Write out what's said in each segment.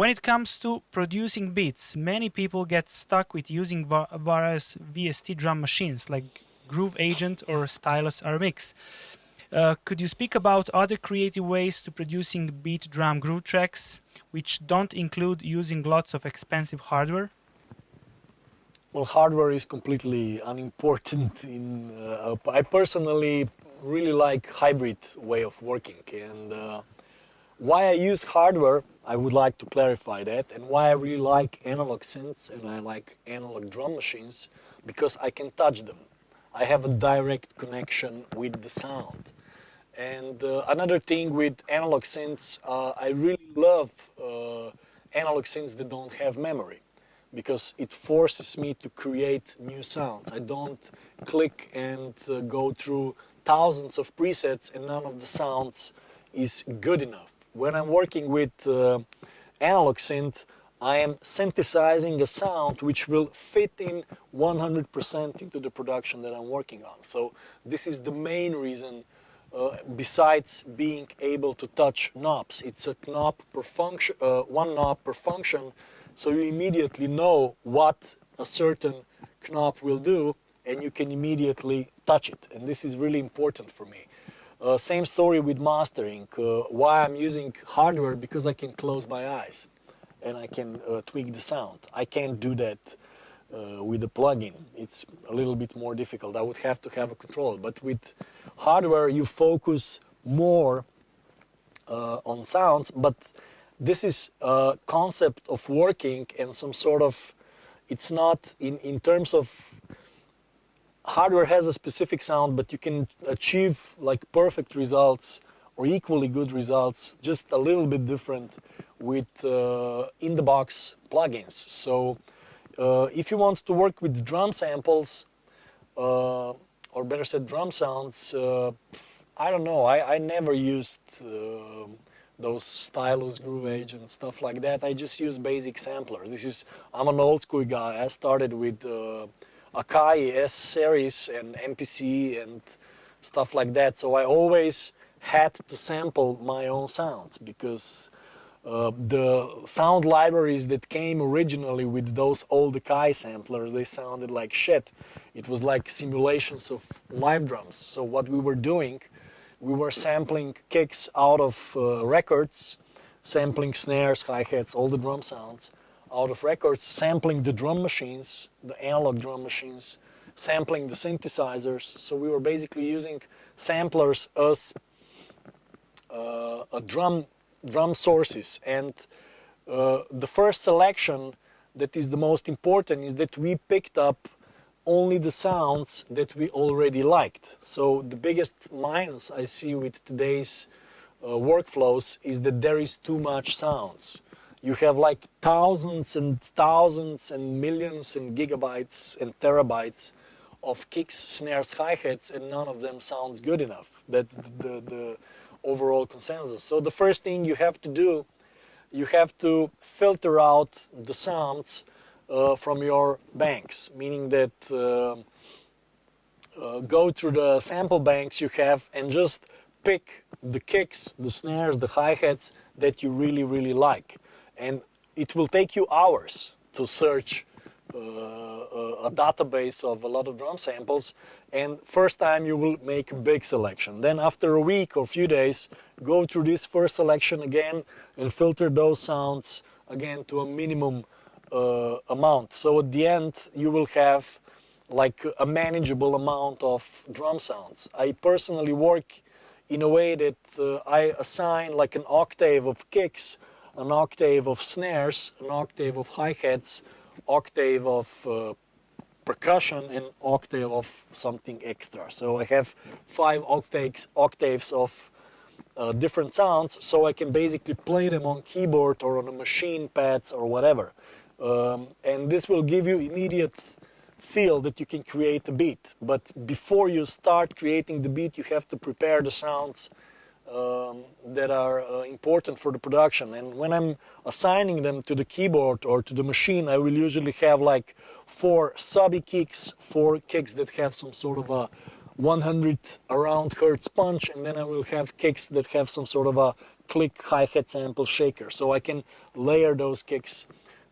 When it comes to producing beats, many people get stuck with using various VST drum machines like Groove Agent or Stylus RMX. Could you speak about other creative ways to producing beat drum groove tracks which don't include using lots of expensive hardware? Well, hardware is completely unimportant. I personally really like hybrid way of working, and why I use hardware, I would like to clarify that, and why I really like analog synths and I like analog drum machines, because I can touch them. I have a direct connection with the sound. And another thing with analog synths, I really love analog synths that don't have memory, because it forces me to create new sounds. I don't click and go through thousands of presets and none of the sounds is good enough. When I'm working with analog synth, I am synthesizing a sound which will fit in 100% into the production that I'm working on. So this is the main reason, besides being able to touch knobs. It's a knob per function, one knob per function, so you immediately know what a certain knob will do and you can immediately touch it. And this is really important for me. Same story with mastering. Why I'm using hardware? Because I can close my eyes and I can tweak the sound. I can't do that with a plugin. It's a little bit more difficult. I would have to have a control. But with hardware, you focus more on sounds. But this is a concept of working and some sort of, it's not in terms of, hardware has a specific sound, but you can achieve like perfect results or equally good results, just a little bit different with in-the-box plugins. So if you want to work with drum samples, or better said drum sounds, I don't know, I never used those Stylus, Groove Agent, and stuff like that. I just use basic samplers. I'm an old school guy. I started with Akai S series and MPC and stuff like that. So I always had to sample my own sounds, because the sound libraries that came originally with those old Akai samplers, they sounded like shit. It was like simulations of live drums. So what we were doing, we were sampling kicks out of records, sampling snares, hi-hats, all the drum sounds out of records, sampling the drum machines, the analog drum machines, sampling the synthesizers. So we were basically using samplers as drum sources. And the first selection that is the most important is that we picked up only the sounds that we already liked. So the biggest minus I see with today's workflows is that there is too much sounds. You have like thousands and thousands and millions and gigabytes and terabytes of kicks, snares, hi-hats, and none of them sounds good enough. That's the overall consensus. So the first thing you have to do, you have to filter out the sounds from your banks, meaning that go through the sample banks you have and just pick the kicks, the snares, the hi-hats that you really, really like. And it will take you hours to search a database of a lot of drum samples, and first time you will make a big selection. Then after a week or few days, go through this first selection again and filter those sounds again to a minimum amount. So at the end you will have like a manageable amount of drum sounds. I personally work in a way that I assign like an octave of kicks, an octave of snares, an octave of hi-hats, octave of percussion, and octave of something extra. So I have 5 octaves of different sounds, so I can basically play them on keyboard or on a machine pads or whatever. And this will give you immediate feel that you can create a beat. But before you start creating the beat, you have to prepare the sounds that are important for the production. And when I'm assigning them to the keyboard or to the machine, I will usually have like 4 subby kicks, 4 kicks that have some sort of a 100 around hertz punch, and then I will have kicks that have some sort of a click hi-hat sample shaker, so I can layer those kicks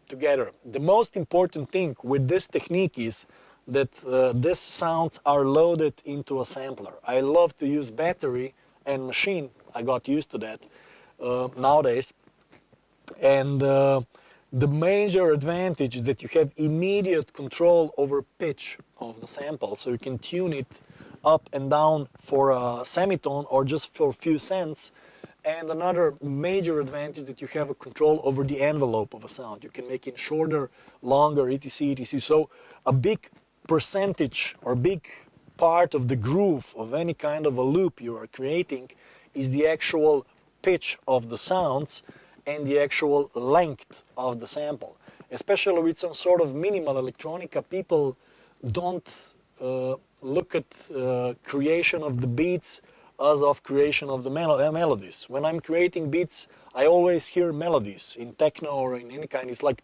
together. The most important thing with this technique is that these sounds are loaded into a sampler. I love to use battery and machine. I got used to that nowadays. And the major advantage is that you have immediate control over pitch of the sample, so you can tune it up and down for a semitone or just for a few cents. And another major advantage that you have a control over the envelope of a sound. You can make it shorter, longer, etc, etc. So a big percentage or big part of the groove of any kind of a loop you are creating is the actual pitch of the sounds and the actual length of the sample. Especially with some sort of minimal electronica, people don't look at creation of the beats as of creation of the melodies. When I'm creating beats, I always hear melodies in techno or in any kind. It's like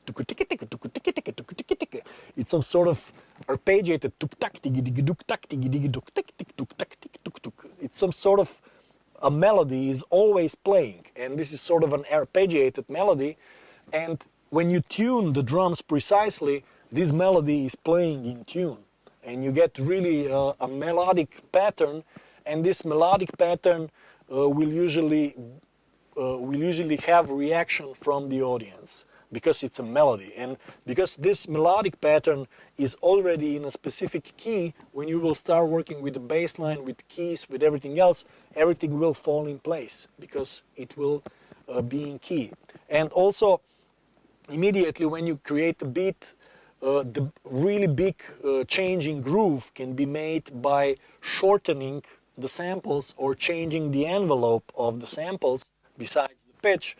it's some sort of arpeggiated it's some sort of a melody is always playing, and this is sort of an arpeggiated melody. And when you tune the drums precisely, this melody is playing in tune, and you get really a melodic pattern. And this melodic pattern will usually have reaction from the audience because it's a melody, and because this melodic pattern is already in a specific key. When you will start working with the bass line, with keys, with everything else, everything will fall in place because it will be in key. And also, immediately when you create a beat, the really big change in groove can be made by shortening the samples or changing the envelope of the samples besides the pitch,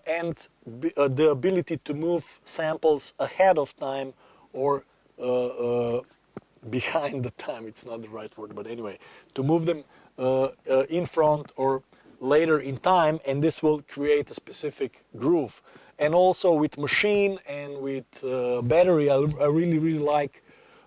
and the ability to move samples ahead of time or behind the time. It's not the right word, but anyway, to move them in front or later in time, and this will create a specific groove. And also with machine and with battery, I really like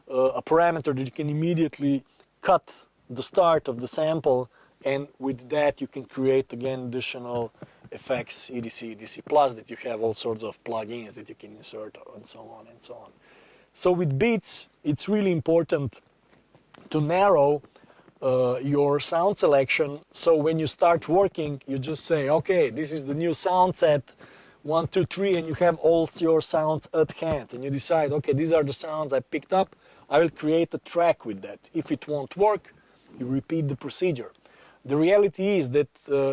a parameter that you can immediately cut the start of the sample, and with that you can create again additional effects, etc, plus that you have all sorts of plugins that you can insert and so on and so on. So with beats, it's really important to narrow your sound selection, so when you start working, you just say, okay, this is the new sound set, 1, 2, 3, and you have all your sounds at hand, and you decide, okay, these are the sounds I picked up, I will create a track with that. If it won't work, you repeat the procedure. The reality is that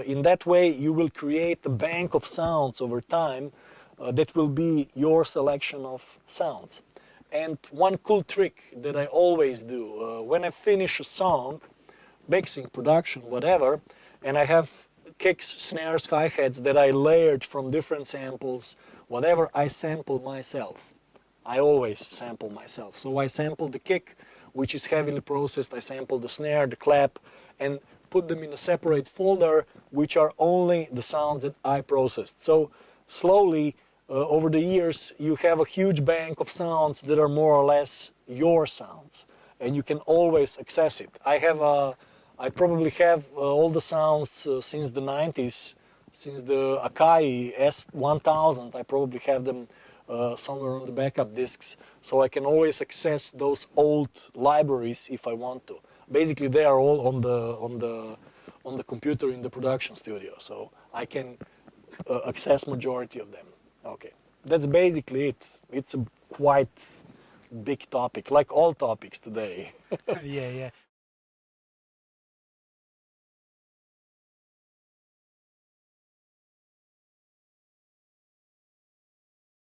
in that way you will create a bank of sounds over time that will be your selection of sounds. And one cool trick that I always do, when I finish a song, mixing, production, whatever, and I have kicks, snares, hi-hats that I layered from different samples, whatever, I sample myself. I always sample myself. So I sample the kick, which is heavily processed. I sample the snare, the clap, and put them in a separate folder, which are only the sounds that I processed. So slowly, over the years, you have a huge bank of sounds that are more or less your sounds, and you can always access it. I probably have all the sounds since the 90s, since the Akai S1000. I probably have them somewhere on the backup discs, so I can always access those old libraries if I want to. Basically, they are all on the computer in the production studio, so I can access majority of them. Okay, that's basically it. It's a quite big topic, like all topics today. Yeah, yeah.